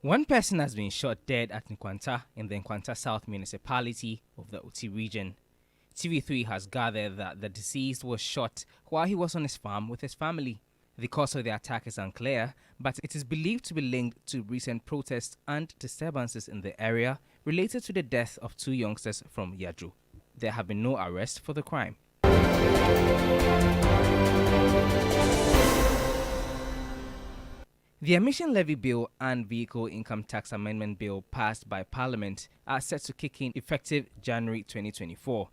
One person has been shot dead at Nkwanta in the Nkwanta South municipality of the Oti region. TV3 has gathered that the deceased was shot while he was on his farm with his family. The cause of the attack is unclear, but it is believed to be linked to recent protests and disturbances in the area related to the death of two youngsters from Yadru. There have been no arrests for the crime. The Emission Levy Bill and Vehicle Income Tax Amendment Bill passed by Parliament are set to kick in effective January 2024.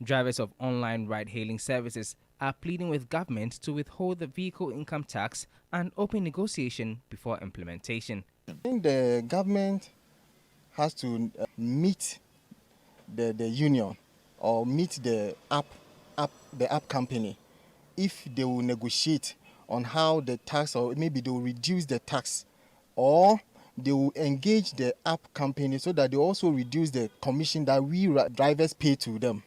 Drivers of online ride-hailing services are pleading with government to withhold the vehicle income tax and open negotiation before implementation. I think the government has to meet the union or meet the app company if they will negotiate on how the tax, or maybe they will reduce the tax, or they will engage the app company so that they also reduce the commission that we drivers pay to them.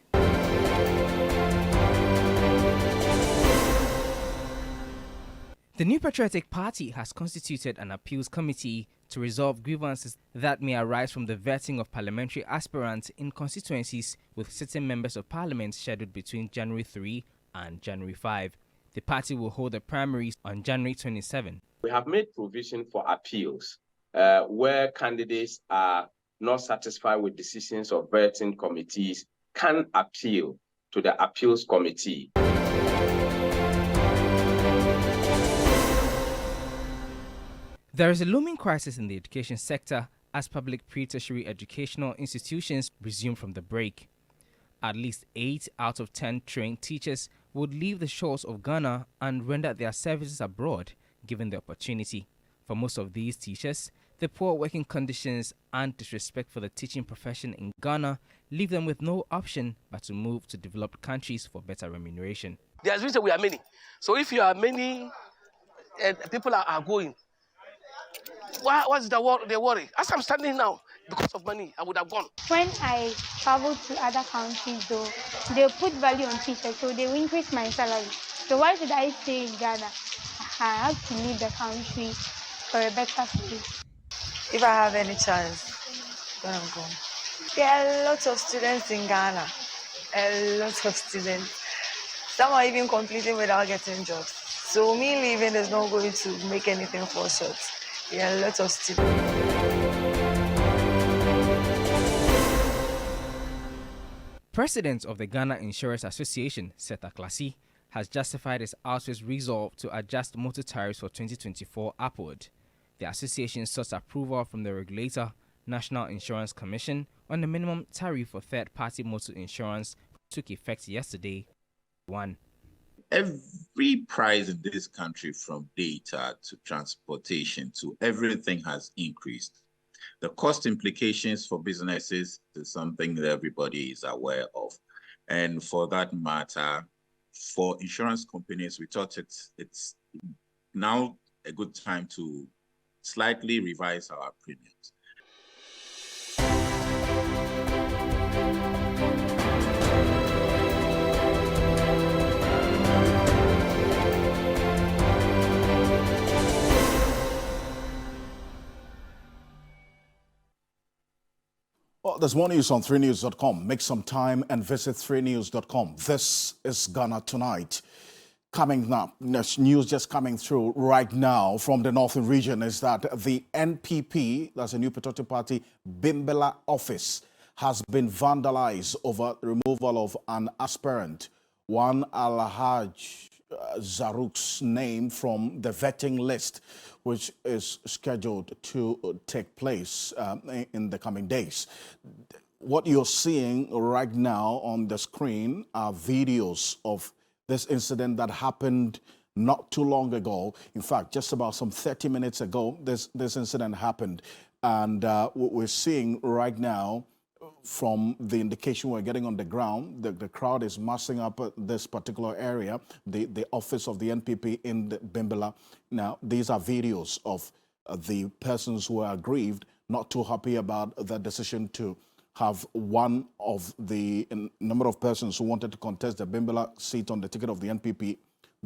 The New Patriotic Party has constituted an appeals committee to resolve grievances that may arise from the vetting of parliamentary aspirants in constituencies with sitting members of parliament scheduled between January 3 and January 5. The party will hold the primaries on January 27. We have made provision for appeals where candidates are not satisfied with decisions of vetting committees can appeal to the appeals committee. There is a looming crisis in the education sector as public pre-tertiary educational institutions resume from the break. At least 8 out of 10 trained teachers would leave the shores of Ghana and render their services abroad, given the opportunity. For most of these teachers, the poor working conditions and disrespect for the teaching profession in Ghana leave them with no option but to move to developed countries for better remuneration. There's reason we are many. So if you are many, people are going. What's the worry? As I'm standing now, because of money, I would have gone. When I travel to other countries, though, they put value on teachers, so they will increase my salary. So why should I stay in Ghana? I have to leave the country for a better place. If I have any chance, then I'm going. There are lots of students in Ghana. A lot of students. Some are even completing without getting jobs. So me leaving is not going to make anything fall short. There are lots of students. President of the Ghana Insurance Association, Seth Aklasi, has justified his outright resolve to adjust motor tariffs for 2024 upward. The association sought approval from the regulator, National Insurance Commission, on the minimum tariff for third-party motor insurance, which took effect yesterday. Every price in this country, from data to transportation to everything, has increased. The cost implications for businesses is something that everybody is aware of. And for that matter, for insurance companies, we thought it's now a good time to slightly revise our premiums. Well, there's more news on 3news.com. Make some time and visit 3news.com. This is Ghana Tonight. Coming up, news just coming through right now from the northern region is that the NPP, that's a New Patriotic Party, Bimbilla office, has been vandalized over removal of an aspirant, one Alhaj Zaruk's name from the vetting list, which is scheduled to take place in the coming days. What you're seeing right now on the screen are videos of this incident that happened not too long ago. In fact, just about some 30 minutes ago, this incident happened. And what we're seeing right now, from the indication we're getting on the ground, the crowd is massing up this particular area, the office of the NPP in the Bimbilla. Now, these are videos of the persons who are aggrieved, not too happy about the decision to have one of the number of persons who wanted to contest the Bimbilla seat on the ticket of the NPP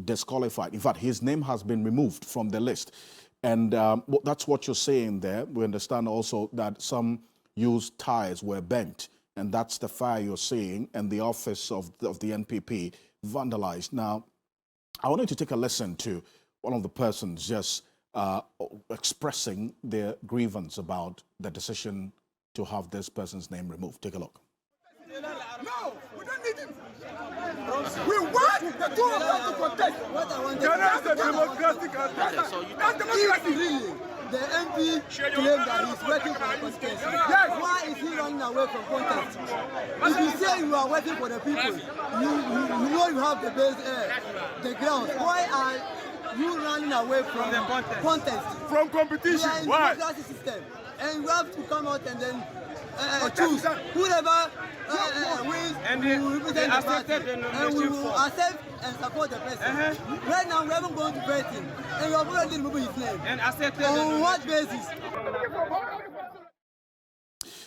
disqualified. In fact, his name has been removed from the list. And that's what you're saying there. We understand also that some used tires were bent, and that's the fire you're seeing, and the office of the NPP vandalized. Now, I wanted to take a listen to one of the persons just expressing their grievance about the decision to have this person's name removed. Take a look. No, we don't need him. We want the two of them to contest. What I want is the democratic that's democracy. Really, the MP claimed that he's working for the constituency. Yes. Why is he running away from contest? If you say you are working for the people, you know you have the base air, the ground. Why are you running away from the contest? From competition. We are in the democracy system, and you have to come out and then choose whoever wins, and we will represent the party, and we will accept and support the person. Right now, we haven't gone to vetting, and we have already removed his name. And accepted on what basis?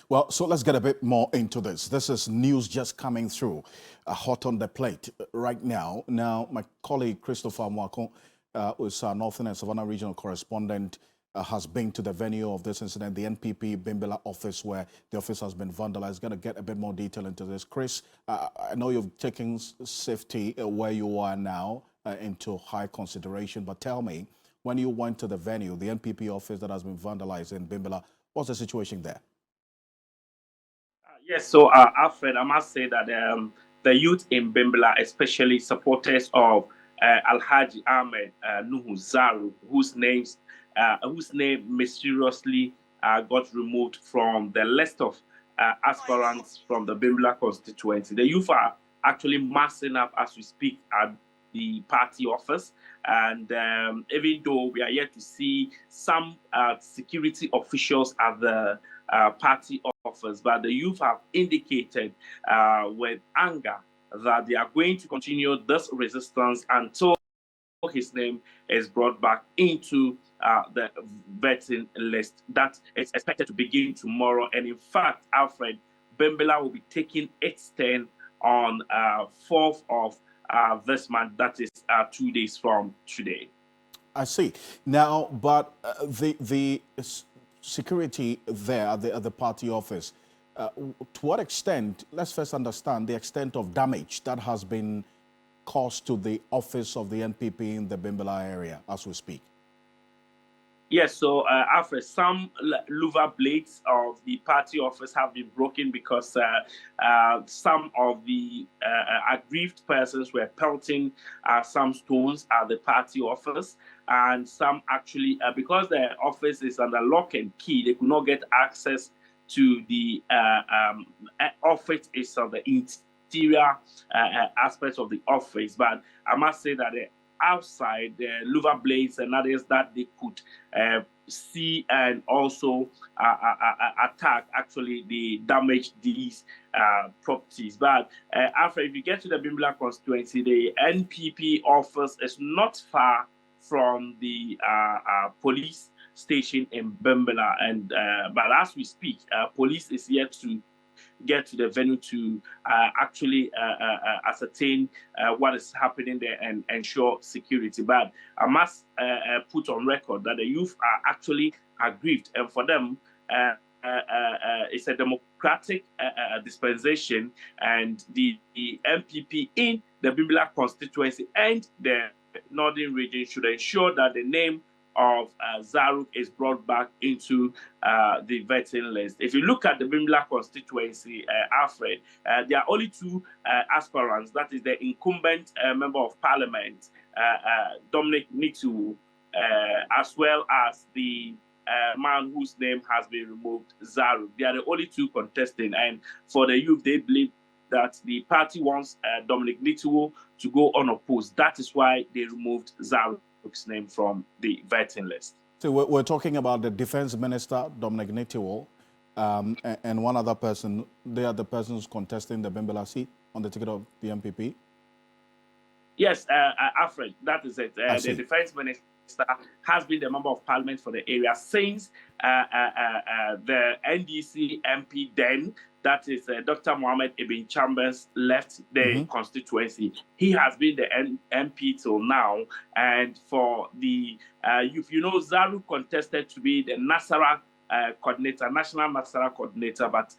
Well, so let's get a bit more into this. This is news just coming through, hot on the plate right now. Now, my colleague Christopher Mwako, who is our Northern and Savannah regional correspondent, has been to the venue of this incident, the NPP Bimbilla office, where the office has been vandalized. Going to get a bit more detail into this. Chris, I know you've taken safety where you are now into high consideration, but tell me, when you went to the venue, the NPP office that has been vandalized in Bimbilla, what's the situation there? Yes, so Alfred, I must say that the youth in Bimbilla, especially supporters of Alhaji Ahmed Nuhu Zaru, whose name mysteriously got removed from the list of aspirants from the Bimbilla constituency. The youth are actually massing up as we speak at the party office, and even though we are yet to see some security officials at the party office, but the youth have indicated with anger that they are going to continue this resistance until his name is brought back into the vetting list that is expected to begin tomorrow. And in fact, Alfred, Bimbilla will be taking its turn on 4th of this month. That is 2 days from today. I see. Now, but the security there at the party office, to what extent, let's first understand the extent of damage that has been caused to the office of the NPP in the Bimbilla area as we speak. Yes, so Alfred, some louver blades of the party office have been broken because some of the aggrieved persons were pelting some stones at the party office, and some actually, because the office is under lock and key, they could not get access to the office itself, the interior aspects of the office. But I must say that outside, the louver blades and others that they could see and also attack, actually they damaged these properties. But after, if you get to the Bimbilla constituency, the NPP office is not far from the police station in Bimbilla, and but as we speak, police is yet to get to the venue to actually ascertain what is happening there and ensure security. But I must put on record that the youth are actually aggrieved, and for them, it's a democratic dispensation, and the NPP in the Bimbilla constituency and the northern region should ensure that the name of Zaruk is brought back into the vetting list. If you look at the Bimbilla constituency, Alfred, there are only two aspirants. That is the incumbent member of parliament, Dominic Nitu, as well as the man whose name has been removed, Zaruk. They are the only two contesting. And for the youth, they believe that the party wants Dominic Nitu to go unopposed. That is why they removed Zaruk's name from the vetting list. So we're talking about the defense minister, Dominic Nitu, and one other person. They are the persons contesting the Bimbilla seat on the ticket of the NPP? Yes, Alfred, that is it. The defense minister has been the member of parliament for the area since the NDC MP then that is Dr. Mohammed Ibn Chambers, left the constituency. He has been the MP till now. And for the youth, Zaru contested to be the Nasara coordinator, national Nasara coordinator, but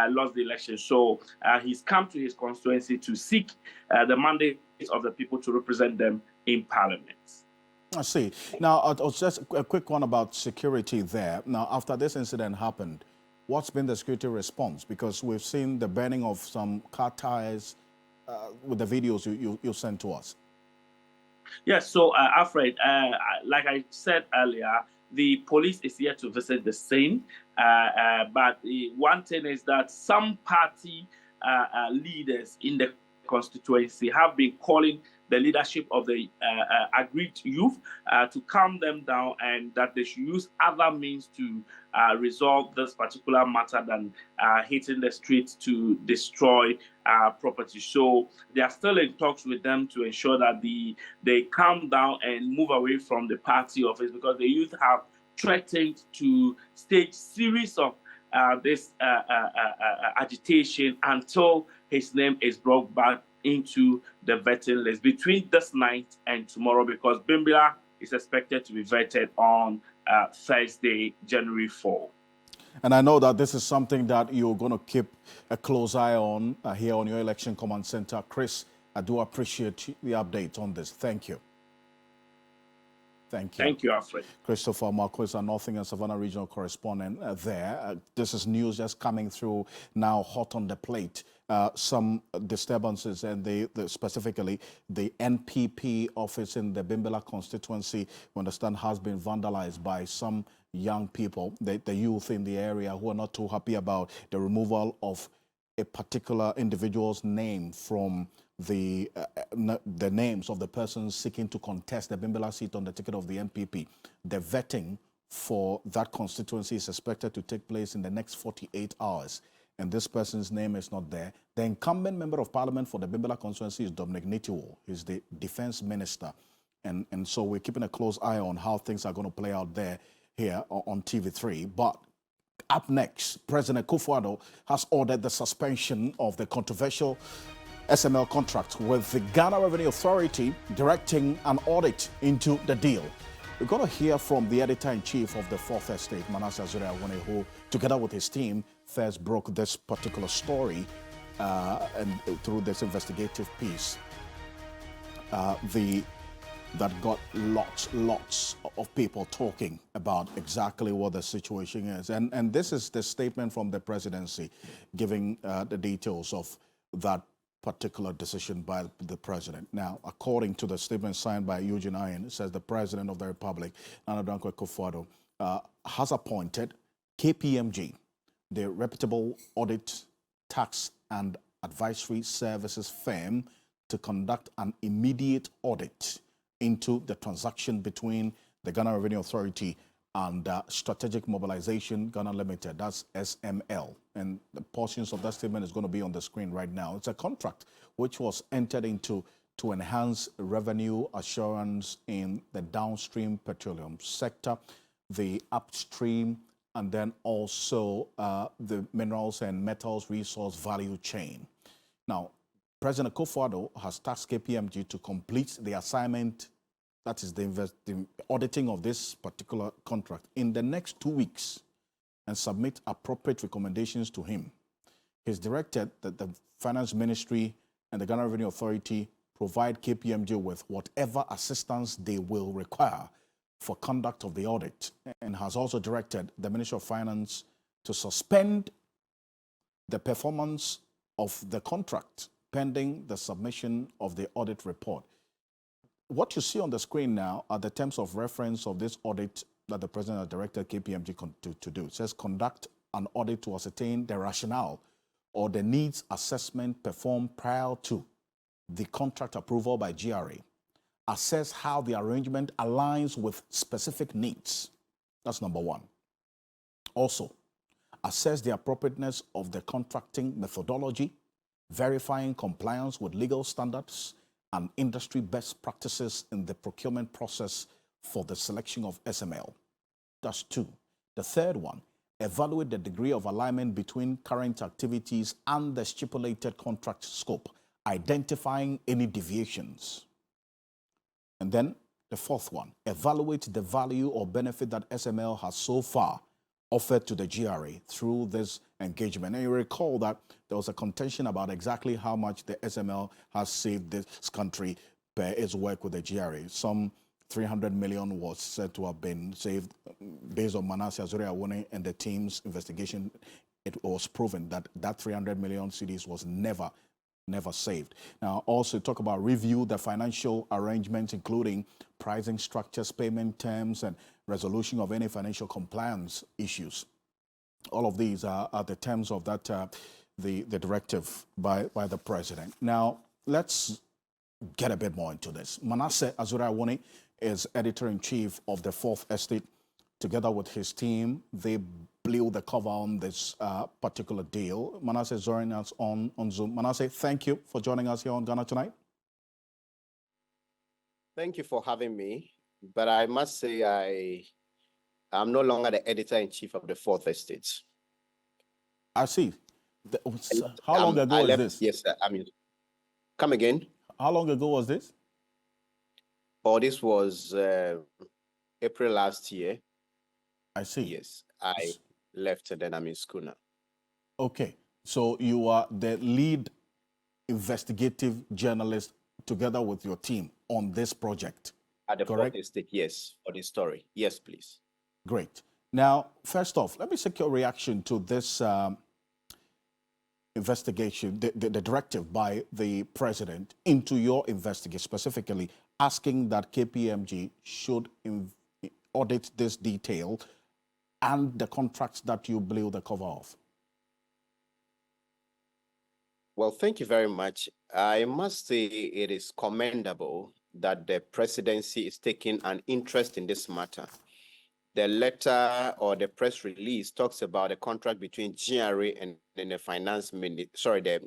lost the election. So he's come to his constituency to seek the mandate of the people to represent them in parliament. I see. Now, just a quick one about security there. Now, after this incident happened, what's been the security response? Because we've seen the burning of some car tires with the videos you sent to us. Yes, so Alfred, like I said earlier, the police is here to visit the scene. But the one thing is that some party leaders in the constituency have been calling the leadership of the aggrieved youth to calm them down, and that they should use other means to resolve this particular matter than hitting the streets to destroy property. So they are still in talks with them to ensure that they calm down and move away from the party office, because the youth have threatened to stage series of this agitation until his name is brought back into the vetting list between this night and tomorrow, because Bimbilla is expected to be vetted on Thursday, January 4. And I know that this is something that you're going to keep a close eye on here on your Election Command Center. Chris, I do appreciate the update on this. Thank you. Thank you. Thank you, Alfred. Christopher Marquez, our Northern and Savannah regional correspondent there. This is news just coming through now, hot on the plate. Some disturbances, and specifically the NPP office in the Bimbilla constituency, we understand, has been vandalized by some young people, the youth in the area, who are not too happy about the removal of a particular individual's name from the names of the persons seeking to contest the Bimbilla seat on the ticket of the NPP. The vetting for that constituency is expected to take place in the next 48 hours. And this person's name is not there. The incumbent member of parliament for the Bimbilla constituency is Dominic Nitiwo. He's the defense minister. And so we're keeping a close eye on how things are going to play out there here on TV3. But up next, President Akufo-Addo has ordered the suspension of the controversial SML contract, with the Ghana Revenue Authority directing an audit into the deal. We're going to hear from the editor-in-chief of the Fourth Estate, Manasseh Azure Awuni, who, together with his team, first broke this particular story and through this investigative piece that got lots of people talking about exactly what the situation is. And this is the statement from the presidency giving the details of that particular decision by the president. Now, according to the statement signed by Eugene Ayen, it says the president of the Republic, Nana Dankwa Akufo-Addo, has appointed KPMG, the reputable audit, tax, and advisory services firm, to conduct an immediate audit into the transaction between the Ghana Revenue Authority and Strategic Mobilization Ghana Limited, that's SML. And the portions of that statement is going to be on the screen right now. It's a contract which was entered into to enhance revenue assurance in the downstream petroleum sector, the upstream, and then also the minerals and metals resource value chain. Now, President Akufo-Addo has tasked KPMG to complete the assignment, that is the auditing of this particular contract, in the next 2 weeks and submit appropriate recommendations to him. He's directed that the Finance Ministry and the Ghana Revenue Authority provide KPMG with whatever assistance they will require for conduct of the audit, and has also directed the Ministry of Finance to suspend the performance of the contract pending the submission of the audit report. What you see on the screen now are the terms of reference of this audit that the President has directed KPMG to do. It says conduct an audit to ascertain the rationale or the needs assessment performed prior to the contract approval by GRA. Assess how the arrangement aligns with specific needs. That's number one. Also, assess the appropriateness of the contracting methodology, verifying compliance with legal standards and industry best practices in the procurement process for the selection of SML. That's two. The third one, evaluate the degree of alignment between current activities and the stipulated contract scope, identifying any deviations. And then the fourth one, evaluate the value or benefit that SML has so far offered to the GRA through this engagement. And you recall that there was a contention about exactly how much the SML has saved this country per its work with the GRA. Some 300 million was said to have been saved based on Manasseh Azure Awuni and the team's investigation. It was proven that that 300 million cedis was never saved. Now, also talk about review the financial arrangements, including pricing structures, payment terms, and resolution of any financial compliance issues. All of these are the terms of that the directive by the president. Now, let's get a bit more into this. Manasseh Azure Awuni is editor-in-chief of the Fourth Estate. Together with his team, they blew the cover on this particular deal. Manasseh is joining us on Zoom. Manasseh, thank you for joining us here on Ghana Tonight. Thank you for having me. But I must say I'm no longer the editor-in-chief of the Fourth Estate. I see. How long ago was this? Yes, sir. I mean, come again. How long ago was this? Oh, this was April last year. I see. Yes, I left and then I'm in school now. Okay, so you are the lead investigative journalist together with your team on this project. At the Fourth Estate, yes, for this story. Yes, please. Great. Now, first off, let me seek your reaction to this investigation, the directive by the president into your investigation, specifically asking that KPMG should audit this detail and the contracts that you blew the cover of. Well, thank you very much. I must say it is commendable that the presidency is taking an interest in this matter. The letter or the press release talks about a contract between GRA and the finance ministry, the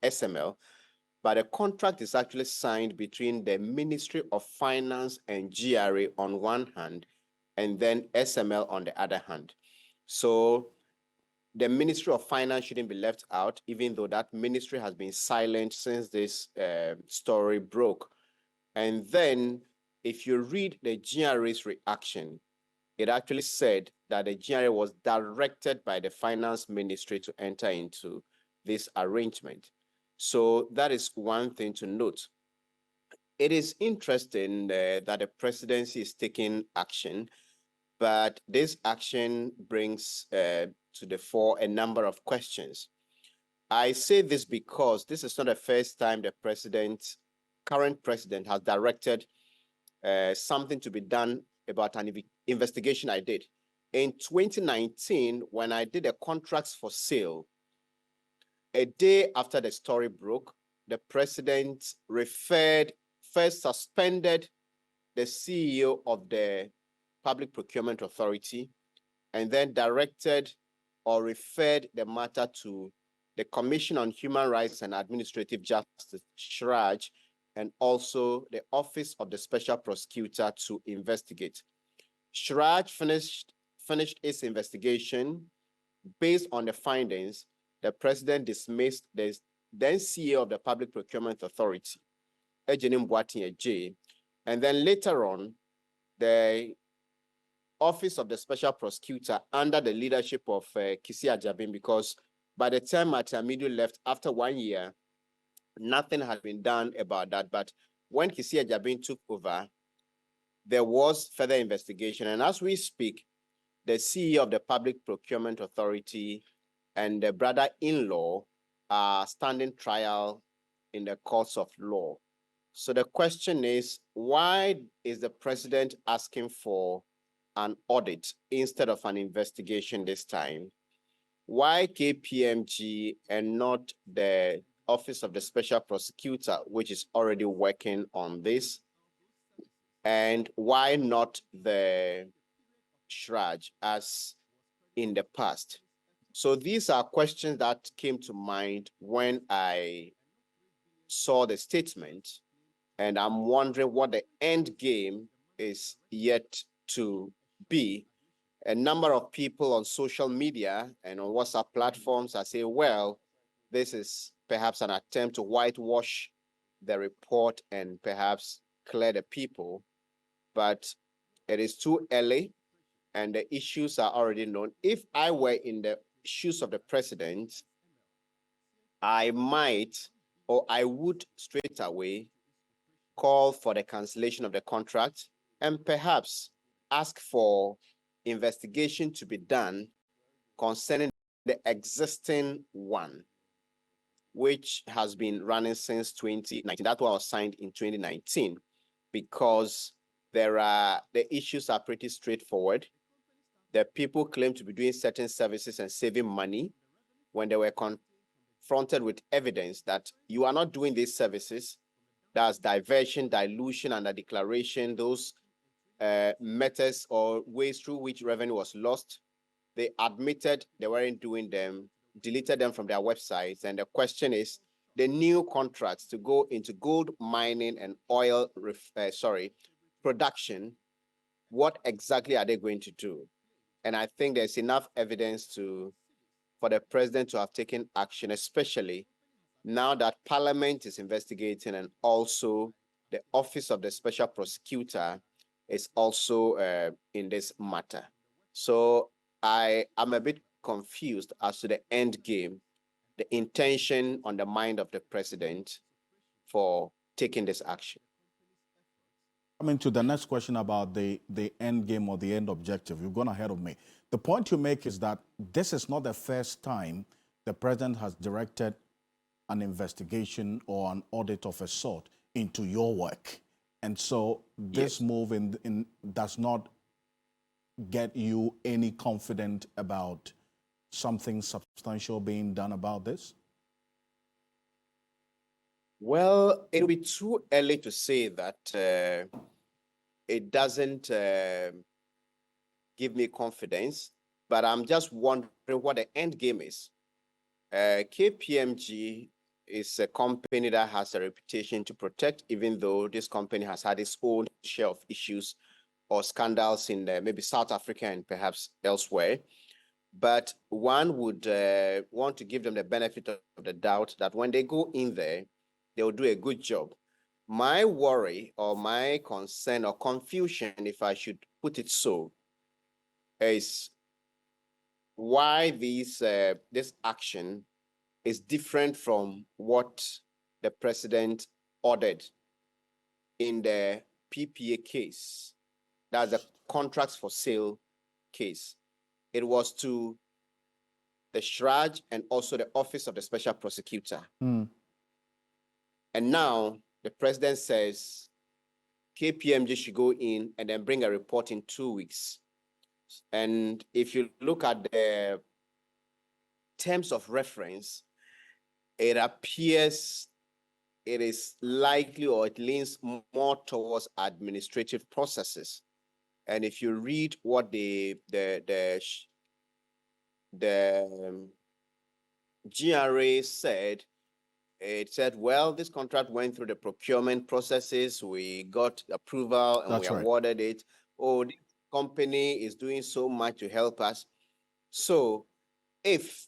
SML, but the contract is actually signed between the Ministry of Finance and GRA on one hand, and then SML on the other hand. So the Ministry of Finance shouldn't be left out, even though that ministry has been silent since this story broke. And then if you read the GRA's reaction, it actually said that the GRA was directed by the Finance Ministry to enter into this arrangement. So that is one thing to note. It is interesting that the presidency is taking action, but this action brings to the fore a number of questions. I say this because this is not the first time the current president has directed something to be done about an investigation I did. In 2019, when I did a contracts for sale, a day after the story broke, the president first suspended the CEO of the Public Procurement Authority, and then directed or referred the matter to the Commission on Human Rights and Administrative Justice, SHRAJ, and also the Office of the Special Prosecutor to investigate. SHRAJ finished its investigation. Based on the findings, the president dismissed the then CEO of the Public Procurement Authority, Ejenim Boateng J, and then later on, the Office of the Special Prosecutor under the leadership of Kisi Ajabin, because by the time Atamidu left after 1 year, nothing had been done about that. But when Kisi Ajabin took over, there was further investigation. And as we speak, the CEO of the Public Procurement Authority and the brother-in-law are standing trial in the courts of law. So the question is, why is the president asking for an audit instead of an investigation this time? Why KPMG and not the Office of the Special Prosecutor, which is already working on this? And why not the SHRAJ as in the past? So these are questions that came to mind when I saw the statement, and I'm wondering what the end game is yet to be. a number of people on social media and on WhatsApp platforms are saying, well, this is perhaps an attempt to whitewash the report and perhaps clear the people. But it is too early and the issues are already known. If I were in the shoes of the president, I might, or I would straight away call for the cancellation of the contract and perhaps ask for investigation to be done concerning the existing one, which has been running since 2019. That one was signed in 2019 because the issues are pretty straightforward. The people claim to be doing certain services and saving money when they were confronted with evidence that you are not doing these services. That's diversion, dilution, and the declaration, those methods or ways through which revenue was lost. They admitted they weren't doing them, deleted them from their websites. And the question is, the new contracts to go into gold mining and oil production, what exactly are they going to do? And I think there's enough evidence for the president to have taken action, especially now that Parliament is investigating and also the Office of the Special Prosecutor is also in this matter. So I am a bit confused as to the end game, the intention on the mind of the president for taking this action. Coming to the next question about the end game or the end objective, you've gone ahead of me. The point you make is that this is not the first time the president has directed an investigation or an audit of a sort into your work. And so this move does not get you any confident about something substantial being done about this? Well, it will be too early to say that it doesn't give me confidence, but I'm just wondering what the end game is. KPMG is a company that has a reputation to protect, even though this company has had its own share of issues or scandals in maybe South Africa and perhaps elsewhere. But one would want to give them the benefit of the doubt that when they go in there, they will do a good job. My worry or my concern or confusion, if I should put it so, is why this action is different from what the president ordered in the PPA case. That's the contracts for sale case. It was to the SHRAJ and also the Office of the Special Prosecutor. And now the president says KPMG should go in and then bring a report in 2 weeks. And if you look at the terms of reference, it appears it is likely or it leans more towards administrative processes. And if you read what the GRA said, it said, well, this contract went through the procurement processes. We got approval and That's we right. awarded it. Oh, this company is doing so much to help us. So if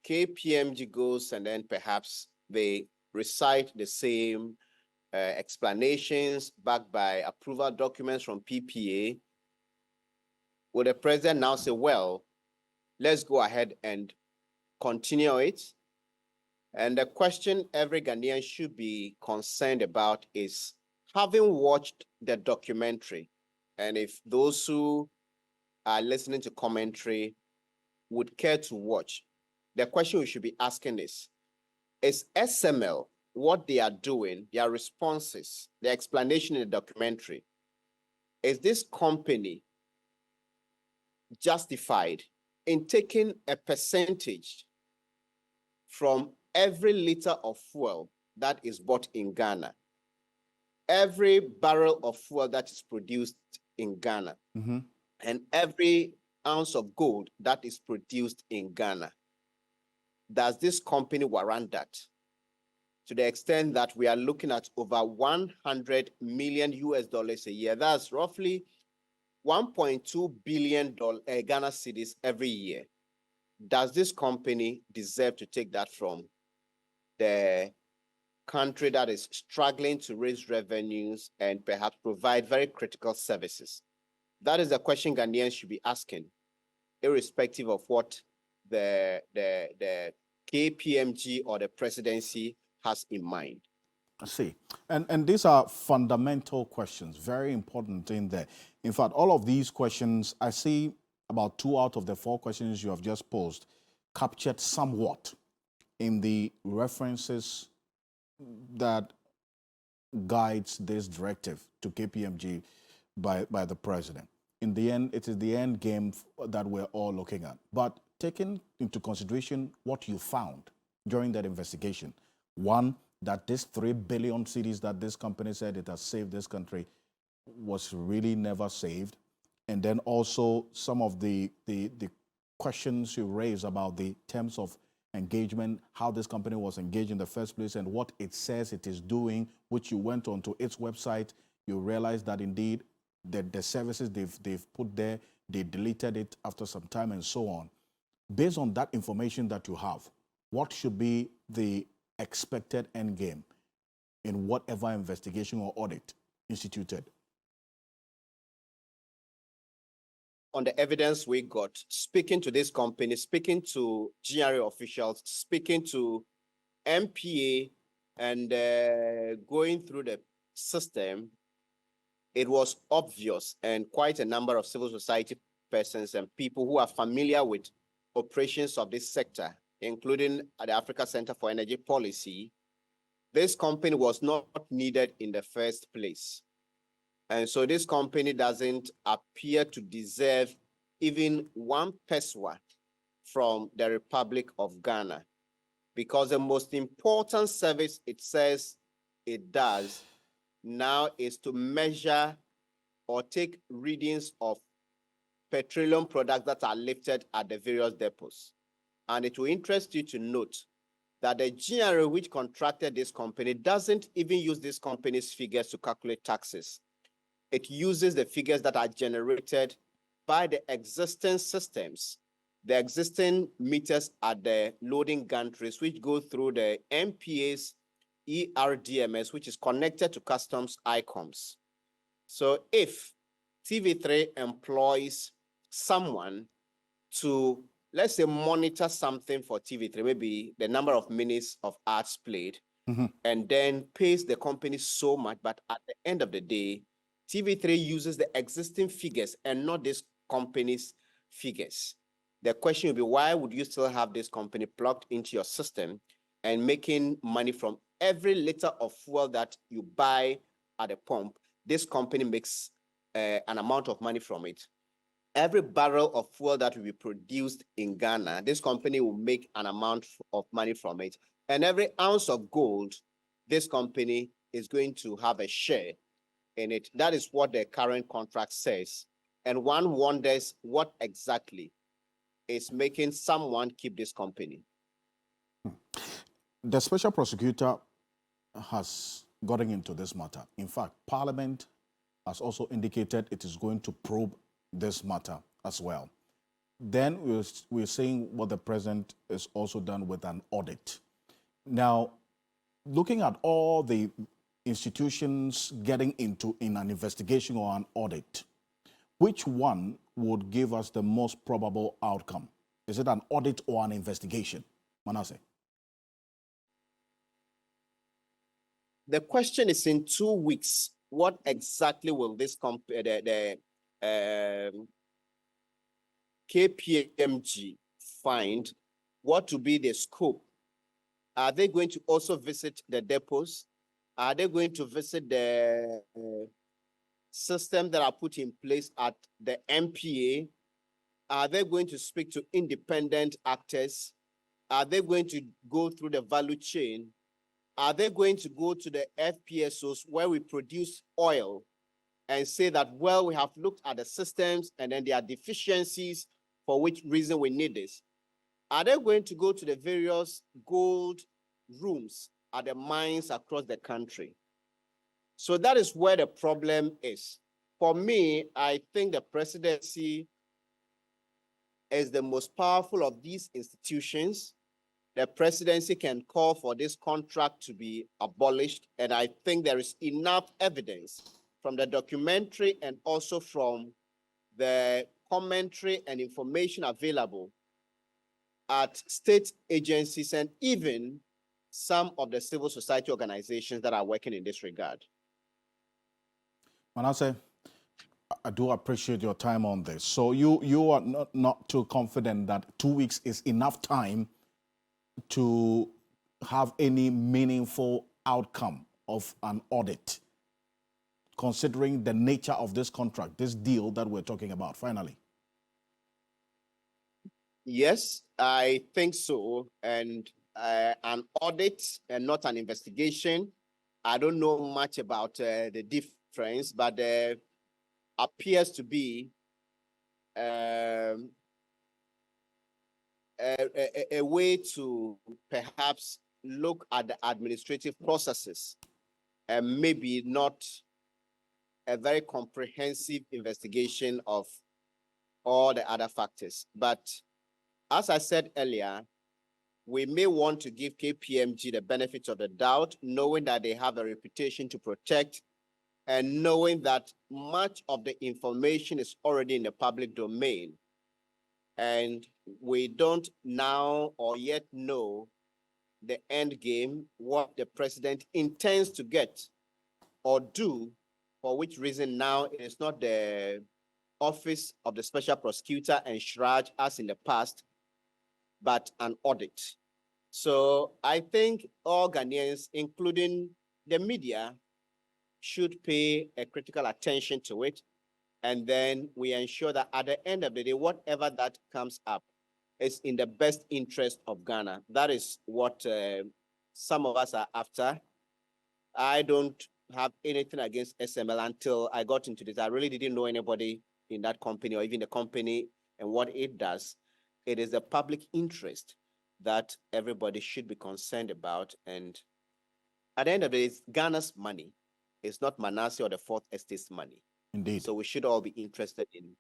KPMG goes and then perhaps they recite the same explanations backed by approval documents from PPA, will the president now say, well, let's go ahead and continue it? And the question every Ghanaian should be concerned about is, having watched the documentary, and if those who are listening to commentary would care to watch, the question we should be asking is SML, what they are doing, their responses, the explanation in the documentary, is this company justified in taking a percentage from every liter of fuel that is bought in Ghana, every barrel of fuel that is produced in Ghana, and every ounce of gold that is produced in Ghana? Does this company warrant that? To the extent that we are looking at over $100 million a year, that's roughly $1.2 billion Ghana cedis every year. Does this company deserve to take that from the country that is struggling to raise revenues and perhaps provide very critical services? That is the question Ghanaians should be asking, irrespective of what the KPMG or the presidency has in mind. I see. And these are fundamental questions, very important in there. In fact, all of these questions, I see about 2 out of the 4 questions you have just posed captured somewhat in the references that guides this directive to KPMG by the president. In the end, it is the end game that we're all looking at. But taking into consideration what you found during that investigation, one, that this 3 billion cedis that this company said it has saved this country was really never saved. And then also some of the questions you raised about the terms of engagement, how this company was engaged in the first place and what it says it is doing, which you went onto its website, you realize that indeed the services they've put there, they deleted it after some time and so on. Based on that information that you have, what should be the expected end game in whatever investigation or audit instituted? On the evidence we got, speaking to this company, speaking to GRA officials, speaking to MPA, and going through the system, it was obvious, and quite a number of civil society persons and people who are familiar with operations of this sector, including the Africa Center for Energy Policy, this company was not needed in the first place. And so this company doesn't appear to deserve even 1 pesewa from the Republic of Ghana, because the most important service it says it does now is to measure or take readings of petroleum products that are lifted at the various depots. And it will interest you to note that the GRA which contracted this company doesn't even use this company's figures to calculate taxes. It uses the figures that are generated by the existing systems, the existing meters at the loading gantries, which go through the MPA's ERDMS, which is connected to customs ICOMs. So if TV3 employs someone to, let's say, monitor something for TV3, maybe the number of minutes of ads played, and then pays the company so much, but at the end of the day, TV3 uses the existing figures and not this company's figures. The question will be, why would you still have this company plugged into your system and making money from every liter of fuel that you buy at a pump? This company makes an amount of money from it. Every barrel of fuel that will be produced in Ghana, this company will make an amount of money from it. And every ounce of gold, this company is going to have a share in it. That is what the current contract says. And one wonders what exactly is making someone keep this company. The special prosecutor has gotten into this matter. In fact, Parliament has also indicated it is going to probe this matter as well. Then we're seeing what the president is also done with an audit. Now, looking at all the institutions getting into in an investigation or an audit, which one would give us the most probable outcome? Is it an audit or an investigation? Manasseh. The question is, in 2 weeks, what exactly will this KPMG find? What will be the scope? Are they going to also visit the depots? Are they going to visit the system that are put in place at the MPA? Are they going to speak to independent actors? Are they going to go through the value chain? Are they going to go to the FPSOs where we produce oil and say that, well, we have looked at the systems and then there are deficiencies for which reason we need this? Are they going to go to the various gold rooms at the mines across the country? So that is where the problem is. for me, I think the presidency is the most powerful of these institutions. The presidency can call for this contract to be abolished, and I think there is enough evidence from the documentary and also from the commentary and information available at state agencies and even some of the civil society organizations that are working in this regard. Manasseh, I do appreciate your time on this. So you are not too confident that 2 weeks is enough time to have any meaningful outcome of an audit, considering the nature of this contract, this deal that we're talking about, finally? Yes, I think so. And an audit and not an investigation. I don't know much about the difference, but there appears to be a way to perhaps look at the administrative processes and maybe not a very comprehensive investigation of all the other factors. But as I said earlier, we may want to give KPMG the benefit of the doubt, knowing that they have a reputation to protect and knowing that much of the information is already in the public domain. And we don't now or yet know the end game, what the president intends to get or do, for which reason now it is not the office of the special prosecutor enshrined as in the past, but an audit. So I think all Ghanaians, including the media, should pay a critical attention to it. And then we ensure that at the end of the day, whatever that comes up is in the best interest of Ghana. That is what some of us are after. I don't have anything against SML until I got into this. I really didn't know anybody in that company or even the company and what it does. It is the public interest that everybody should be concerned about. And at the end of the day, it's Ghana's money. It's not Manasseh or the Fourth Estate's money. Indeed. So we should all be interested in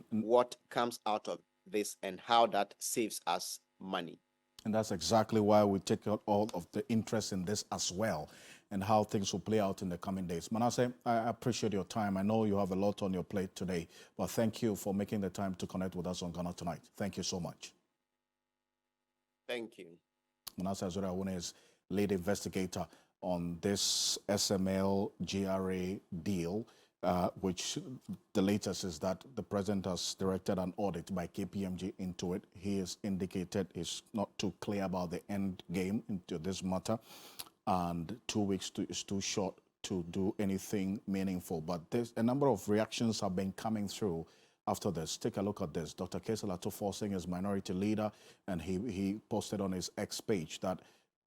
what comes out of this and how that saves us money. And that's exactly why we take out all of the interest in this as well and how things will play out in the coming days. Manasseh, I appreciate your time. I know you have a lot on your plate today, but thank you for making the time to connect with us on Ghana Tonight. Thank you so much. Thank you. Manasseh Azure Awuni is lead investigator on this SML GRA deal, which the latest is that the president has directed an audit by KPMG into it. He has indicated he's not too clear about the end game into this matter, and 2 weeks is too short to do anything meaningful. But there's a number of reactions have been coming through after this. Take a look at this. Dr. Kesela is minority leader, and he posted on his X page that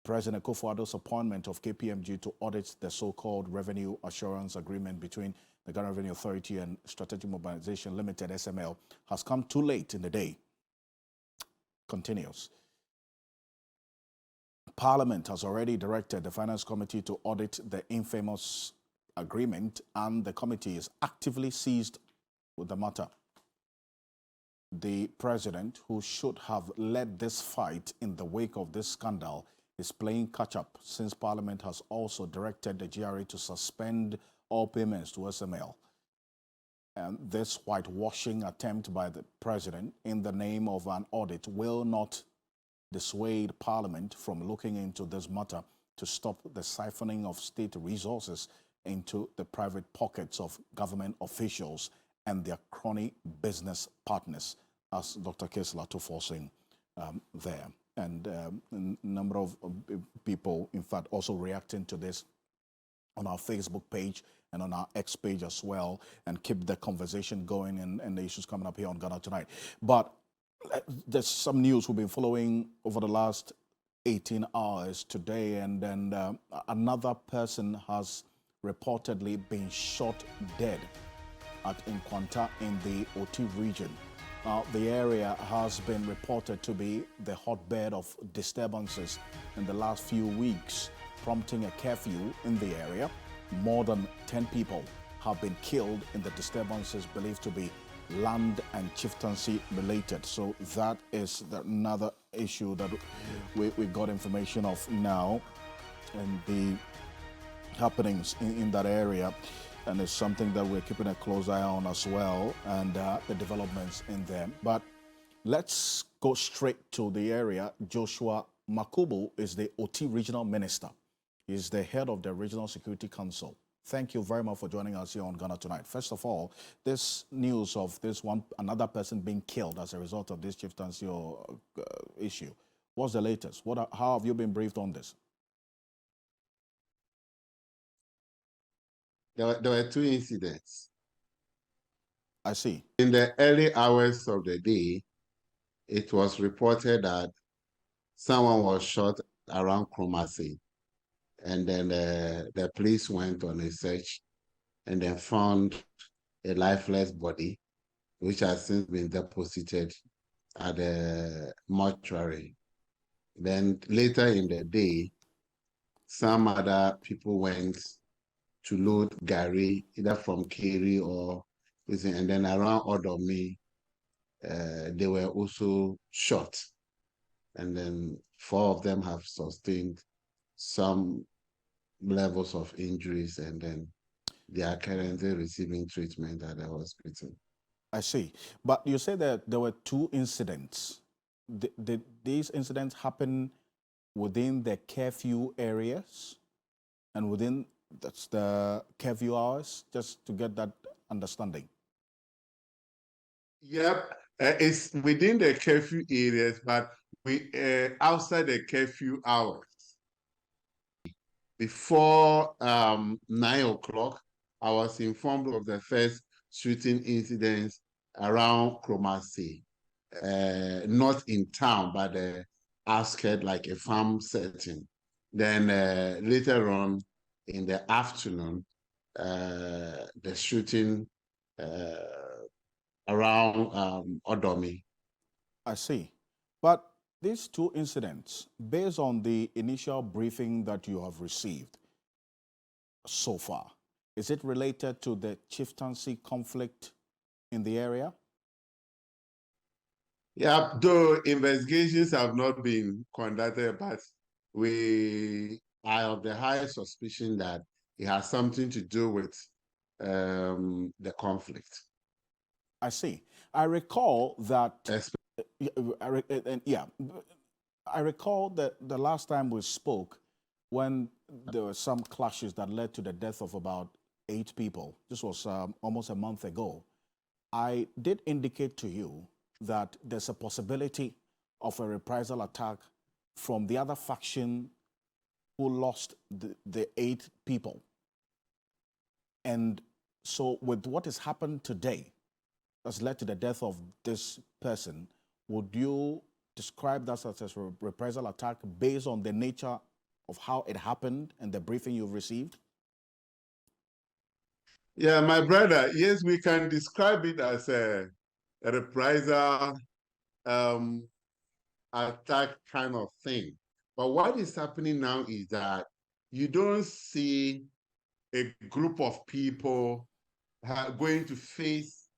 President Akufo-Addo's appointment of KPMG to audit the so-called revenue assurance agreement between the Ghana Revenue Authority and Strategic Mobilization Limited, SML, has come too late in the day. Continues. Parliament has already directed the Finance Committee to audit the infamous agreement, and the committee is actively seized with the matter. The president, who should have led this fight in the wake of this scandal, is playing catch-up since Parliament has also directed the GRA to suspend all payments to SML. And this whitewashing attempt by the president in the name of an audit will not dissuade Parliament from looking into this matter to stop the siphoning of state resources into the private pockets of government officials and their crony business partners, as Dr. Kesela forcing there. And a number of people, in fact, also reacting to this on our Facebook page and on our X page as well, and keep the conversation going and the issues coming up here on Ghana Tonight. But there's some news we've been following over the last 18 hours today, and then another person has reportedly been shot dead at Nkwanta in the Oti region. The area has been reported to be the hotbed of disturbances in the last few weeks, prompting a curfew in the area. More than 10 people have been killed in the disturbances believed to be land and chieftaincy related. So that is another issue that we got information of now, and the happenings in that area, and it's something that we're keeping a close eye on as well, and the developments in them. But let's go straight to the area. Joshua Makubu is the OT Regional Minister. He's the head of the Regional Security Council. Thank you very much for joining us here on Ghana Tonight. First of all, this news of another person being killed as a result of this chieftaincy issue. What's the latest? How have you been briefed on this? There were two incidents. I see. In the early hours of the day, it was reported that someone was shot around Kumasi. And then the police went on a search and then found a lifeless body, which has since been deposited at the mortuary. Then later in the day, some other people went to load Gary, either from Kiri or, and then around Odomi, they were also shot. And then 4 of them have sustained some levels of injuries, and then they are currently receiving treatment at the hospital. I see. But you said that there were 2 incidents. Did these incidents happen within the curfew areas and within the curfew hours, just to get that understanding? Yep, it's within the curfew areas, but we outside the curfew hours. Before 9 o'clock, I was informed of the first shooting incidents around Kumasi, not in town, but outskirts, like a farm setting. Then later on in the afternoon, the shooting around Odomi. I see. But these 2 incidents, based on the initial briefing that you have received so far, is it related to the chieftaincy conflict in the area? Yeah, though investigations have not been conducted, but we are of the high suspicion that it has something to do with the conflict. I see. I recall that. I recall that the last time we spoke, when there were some clashes that led to the death of about 8 people. This was almost a month ago. I did indicate to you that there's a possibility of a reprisal attack from the other faction who lost the 8 people. And so with what has happened today, that's led to the death of this person, would you describe that as a reprisal attack based on the nature of how it happened and the briefing you've received? Yeah, my brother, yes, we can describe it as a reprisal attack kind of thing. But what is happening now is that you don't see a group of people going to face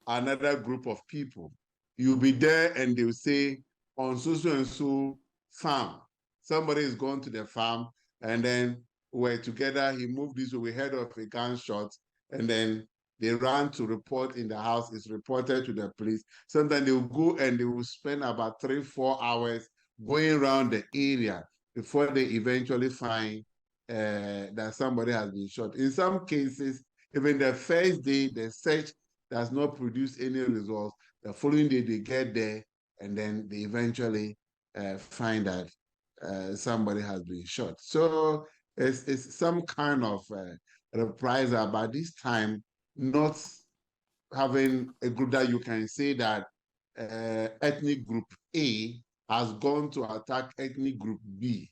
another group of people. You'll be there and they'll say, on so and so farm, somebody is going to the farm, and then we're together, he moved this way, we heard of a gunshot, and then they ran to report in the house, it's reported to the police. Sometimes they will go and they will spend about 3-4 hours going around the area before they eventually find that somebody has been shot. In some cases, even the first day, the search does not produce any results. The following day, they get there, and then they eventually find that somebody has been shot. So it's some kind of reprisal, but this time not having a group that you can say that ethnic group A has gone to attack ethnic group B.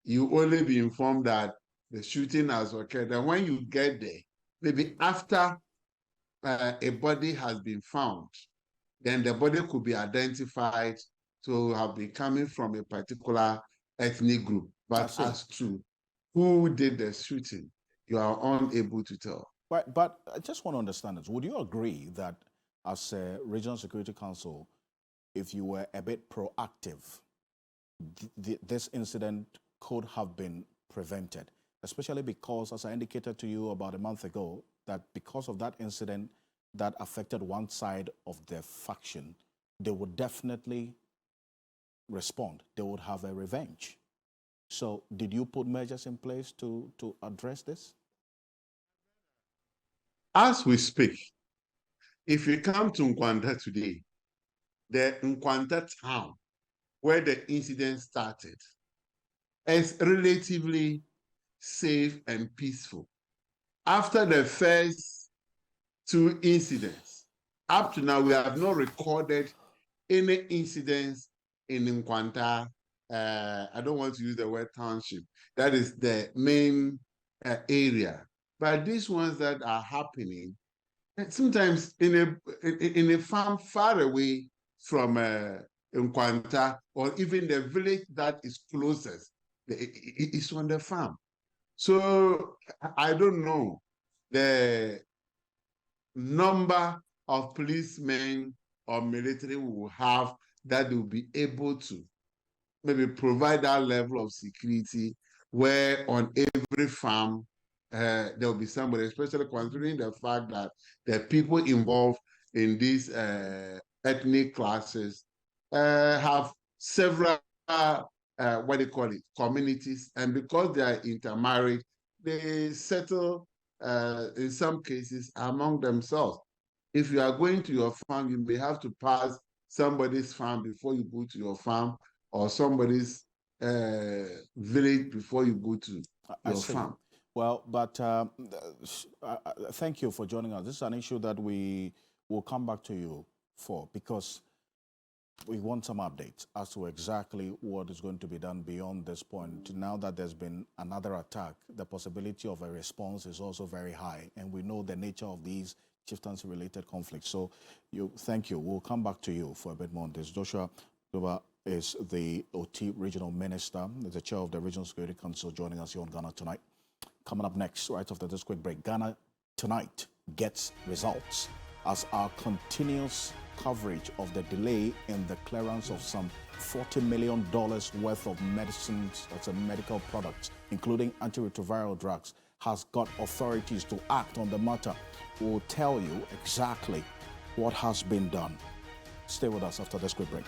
You only be informed that the shooting has occurred. And when you get there, maybe after a body has been found, then the body could be identified to have been coming from a particular ethnic group. But as to who did the shooting, you are unable to tell. But I just want to understand this. Would you agree that as a Regional Security Council, if you were a bit proactive, this incident could have been prevented? Especially because, as I indicated to you about a month ago, that because of that incident that affected one side of the faction, they would definitely respond. They would have a revenge. So did you put measures in place to address this? As we speak, if you come to Nkwanta today, the Nkwanta town where the incident started is relatively safe and peaceful. After the first two incidents, up to now, we have not recorded any incidents in Nkwanta. I don't want to use the word township. That is the main area. But these ones that are happening, sometimes in a farm far away from Nkwanta, or even the village that is closest, it's on the farm. So I don't know the number of policemen or military we will have that will be able to maybe provide that level of security where on every farm there will be somebody, especially considering the fact that the people involved in these ethnic classes have several what do you call it, communities, and because they are intermarried, they settle in some cases among themselves. If you are going to your farm, you may have to pass somebody's farm before you go to your farm, or somebody's village before you go to your farm. Well, but thank you for joining us. This is an issue that we will come back to you for, because we want some updates as to exactly what is going to be done beyond this point. Now that there's been another attack, the possibility of a response is also very high, and we know the nature of these chieftaincy-related conflicts. So, thank you. We'll come back to you for a bit more on this. Joshua is the OT Regional Minister, the chair of the Regional Security Council, joining us here on Ghana Tonight. Coming up next, right after this quick break, Ghana Tonight gets results as our continuous coverage of the delay in the clearance of some $40 million worth of medicines, that's a medical products, including antiretroviral drugs, has got authorities to act on the matter. We'll tell you exactly what has been done. Stay with us after this quick break.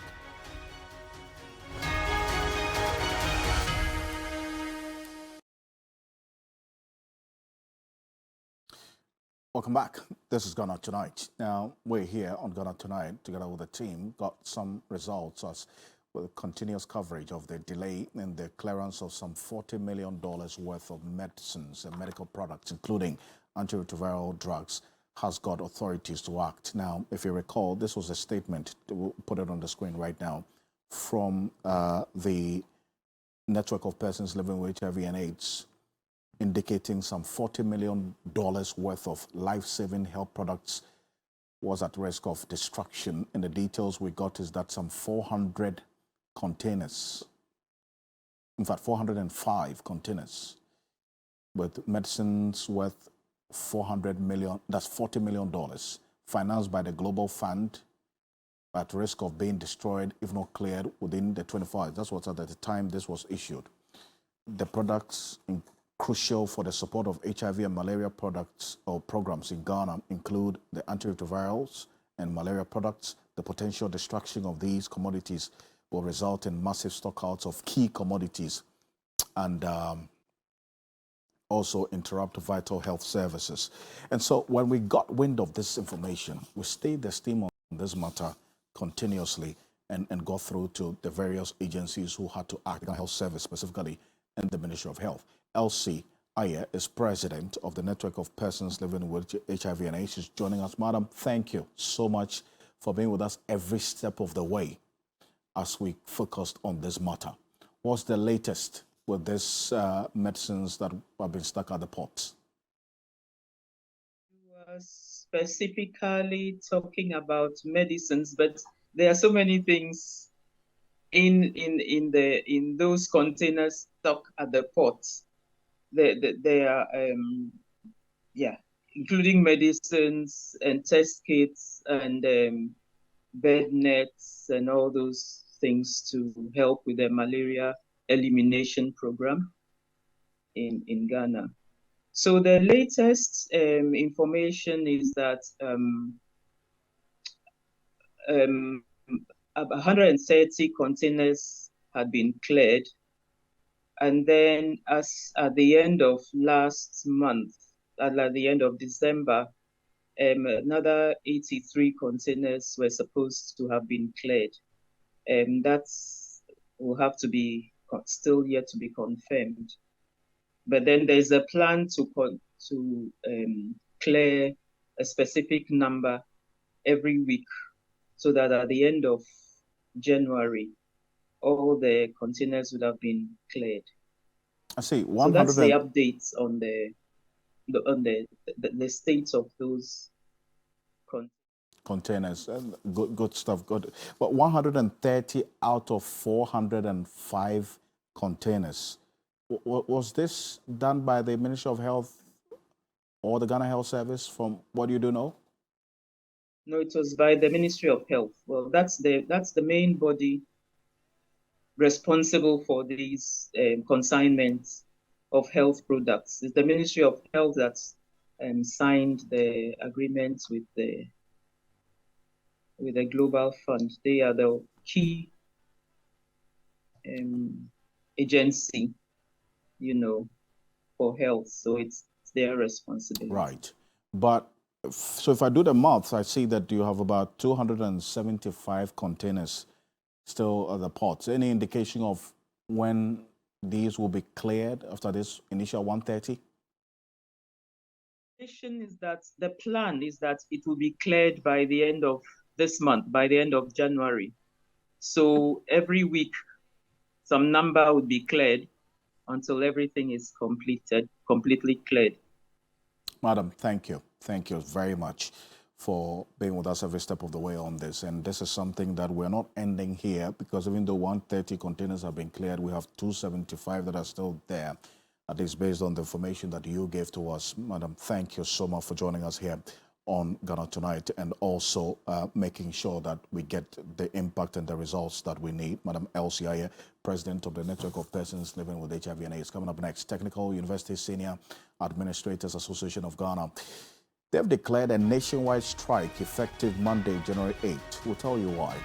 Welcome back. This is Ghana Tonight. Now, we're here on Ghana Tonight together with the team, got some results as with continuous coverage of the delay in the clearance of some $40 million worth of medicines and medical products, including antiretroviral drugs, has got authorities to act. Now, if you recall, this was a statement, we'll put it on the screen right now, from the network of persons living with HIV and AIDS, indicating some $40 million worth of life-saving health products was at risk of destruction. And the details we got is that some 400 containers, in fact 405 containers with medicines worth $400 million, that's $40 million, financed by the Global Fund, at risk of being destroyed if not cleared within the 24 hours. That's what at the time this was issued. The products crucial for the support of HIV and malaria products or programs in Ghana include the antiretrovirals and malaria products. The potential destruction of these commodities will result in massive stockouts of key commodities and also interrupt vital health services. And so when we got wind of this information, we stayed the steam on this matter continuously and got through to the various agencies who had to act, the health service specifically, and the Ministry of Health. Elsie Ayer is president of the network of persons living with HIV and AIDS. She's joining us. Madam, thank you so much for being with us every step of the way as we focused on this matter. What's the latest with these medicines that have been stuck at the ports? Specifically talking about medicines, but there are so many things in those containers stuck at the ports. They are including medicines and test kits and bed nets and all those things to help with the malaria elimination program in Ghana. So the latest information is that 130 containers had been cleared. And then as at the end of last month, at the end of December, another 83 containers were supposed to have been cleared. That's will have to be still yet to be confirmed. But then there's a plan to clear a specific number every week, so that at the end of January, all the containers would have been cleared. I see. So that's the updates on the state of those containers. Good stuff. Good. But 130 out of 405 containers. Was this done by the Ministry of Health or the Ghana Health Service, from what you do know? No, it was by the Ministry of Health. Well, that's the main body responsible for these consignments of health products. It's the Ministry of Health that's signed the agreement with the Global Fund. They are the key agency, for health. So it's their responsibility. Right. But so if I do the maths, I see that you have about 275 containers still at the ports. Any indication of when these will be cleared after this initial 130? The plan is that it will be cleared by the end of this month, by the end of January. So every week, some number would be cleared until everything is completely cleared. Madam, thank you. Thank you very much for being with us every step of the way on this. And this is something that we're not ending here, because even though 130 containers have been cleared, we have 275 that are still there, at least based on the information that you gave to us. Madam, thank you so much for joining us here on Ghana Tonight, and also making sure that we get the impact and the results that we need. Madam Elsie Aye, President of the Network of Persons Living with HIV and AIDS. Coming up next, Technical University Senior Administrators Association of Ghana. They've declared a nationwide strike effective Monday, January 8th. We'll tell you why.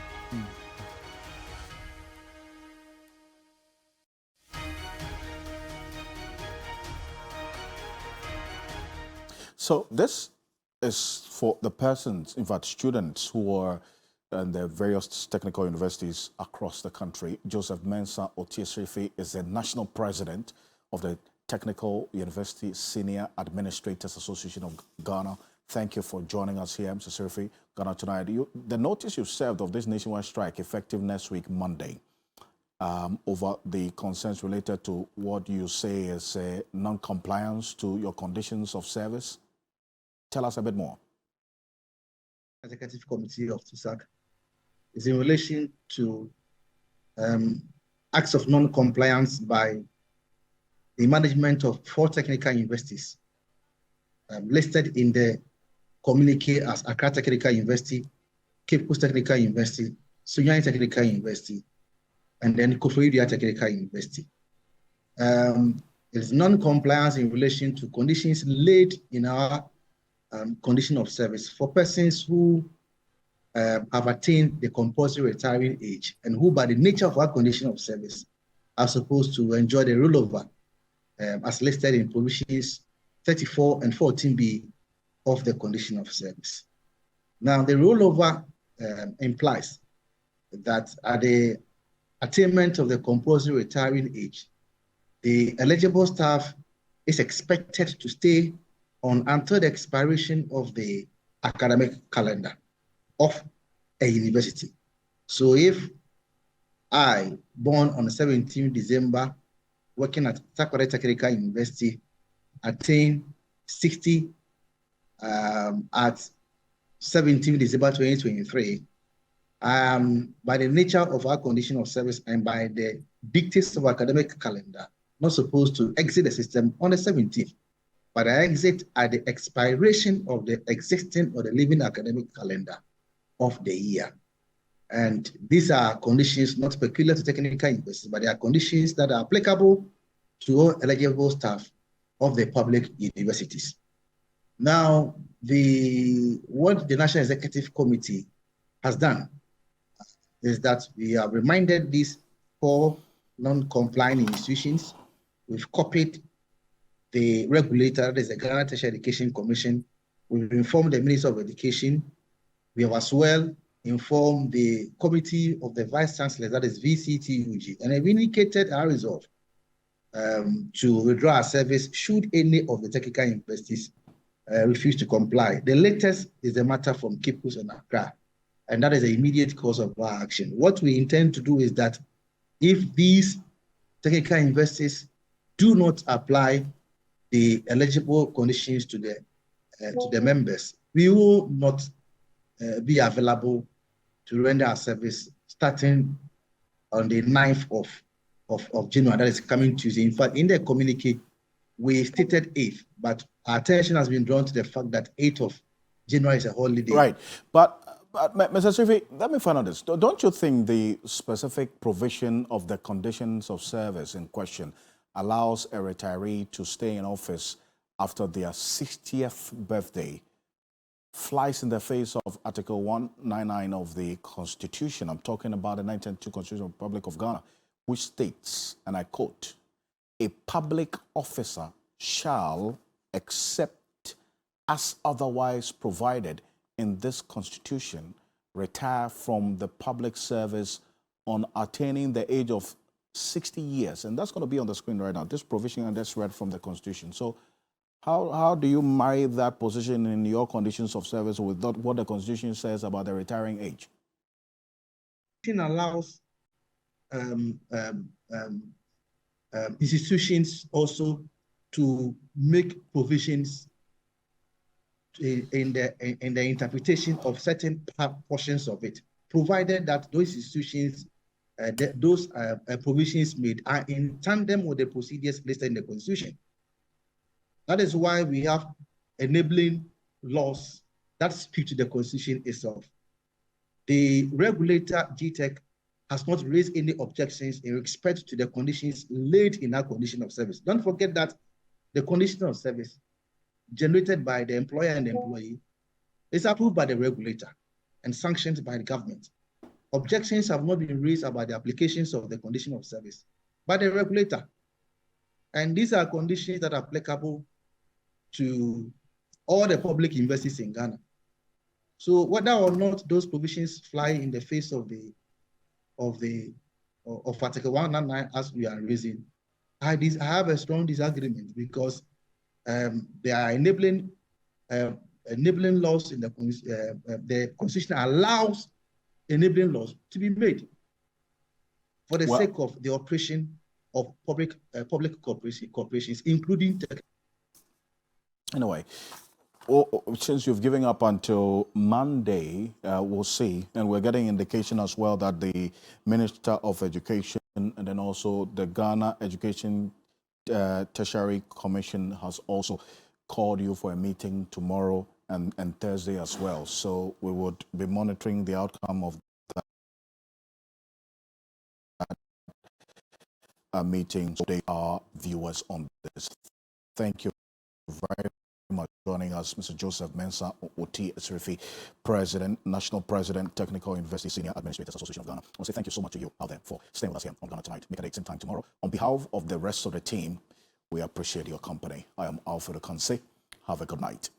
So this is for the persons, in fact, students who are in the various technical universities across the country. Joseph Mensah Otiesrifi is the national president of the Technical University Senior Administrators Association of Ghana. Thank you for joining us here, Mr. Srifi. Ghana Tonight. The notice you served of this nationwide strike effective next week, Monday, over the concerns related to what you say is non-compliance to your conditions of service. Tell us a bit more. Executive Committee of TUSAC is in relation to acts of non-compliance by the management of 4 technical universities listed in the communique as Accra Technical University, Cape Coast Technical University, Sunyani Technical University, and then Akufo-Addo Technical University. There is non-compliance in relation to conditions laid in our condition of service for persons who have attained the compulsory retiring age and who, by the nature of our condition of service, are supposed to enjoy the rollover as listed in provisions 34 and 14B of the condition of service. Now, the rollover implies that at the attainment of the compulsory retiring age, the eligible staff is expected to stay on until the expiration of the academic calendar of a university. So if I, born on 17 December, working at Takwara Technical University, attain 60 at 17 December 2023, by the nature of our condition of service and by the dictates of academic calendar, not supposed to exit the system on the 17th. but I exit at the expiration of the existing or the living academic calendar of the year. And these are conditions not peculiar to technical universities, but they are conditions that are applicable to all eligible staff of the public universities. Now, what the National Executive Committee has done is that we have reminded these 4 non-compliant institutions. We've copied the regulator, that is the Ghana Tertiary Education Commission. We've informed the Minister of Education. We have as well informed the Committee of the Vice Chancellors, that is VCTUG, and have indicated our resolve to withdraw our service should any of the technical universities refuse to comply. The latest is the matter from Kipus and Accra, and that is the immediate cause of our action. What we intend to do is that if these technical universities do not apply the eligible conditions to the members, we will not be available to render our service starting on the 9th of January, that is coming Tuesday. In fact, in the communique, we stated 8th, but our attention has been drawn to the fact that 8th of January is a holiday. Right, but Mr. Srifi, let me find out this. Don't you think the specific provision of the conditions of service in question allows a retiree to stay in office after their 60th birthday flies in the face of Article 199 of the Constitution? I'm talking about the 1992 Constitution of the Republic of Ghana, which states, and I quote, "A public officer shall, except as otherwise provided in this Constitution, retire from the public service on attaining the age of 60 years." And that's going to be on the screen right now. This provision, and that's read from the Constitution. So how do you marry that position in your conditions of service with what the Constitution says about the retiring age? It allows institutions also to make provisions in the interpretation of certain portions of it, provided that those institutions, those provisions made are in tandem with the procedures listed in the Constitution. That is why we have enabling laws that speak to the Constitution itself. The regulator, GTEC, has not raised any objections in respect to the conditions laid in our condition of service. Don't forget that the condition of service generated by the employer and the employee is approved by the regulator and sanctioned by the government. Objections have not been raised about the applications of the condition of service by the regulator. And these are conditions that are applicable to all the public universities in Ghana. So whether or not those provisions fly in the face of Article 199 as we are raising, I have a strong disagreement, because they are enabling laws in the Constitution allows enabling laws to be made for the sake of the operation of public corporations, including tech. Anyway, since you've given up until Monday, we'll see, and we're getting indication as well that the Minister of Education and then also the Ghana Education Tertiary Commission has also called you for a meeting tomorrow and Thursday as well. So we would be monitoring the outcome of that meeting. So they are viewers on this. Thank you very much for joining us, Mr. Joseph Mensah Oti Srifi, President, National President, Technical University Senior Administrators Association of Ghana. I want to say thank you so much to you out there for staying with us here on Ghana Tonight. Make it at the same time tomorrow. On behalf of the rest of the team, we appreciate your company. I am Alfred Okanse. Have a good night.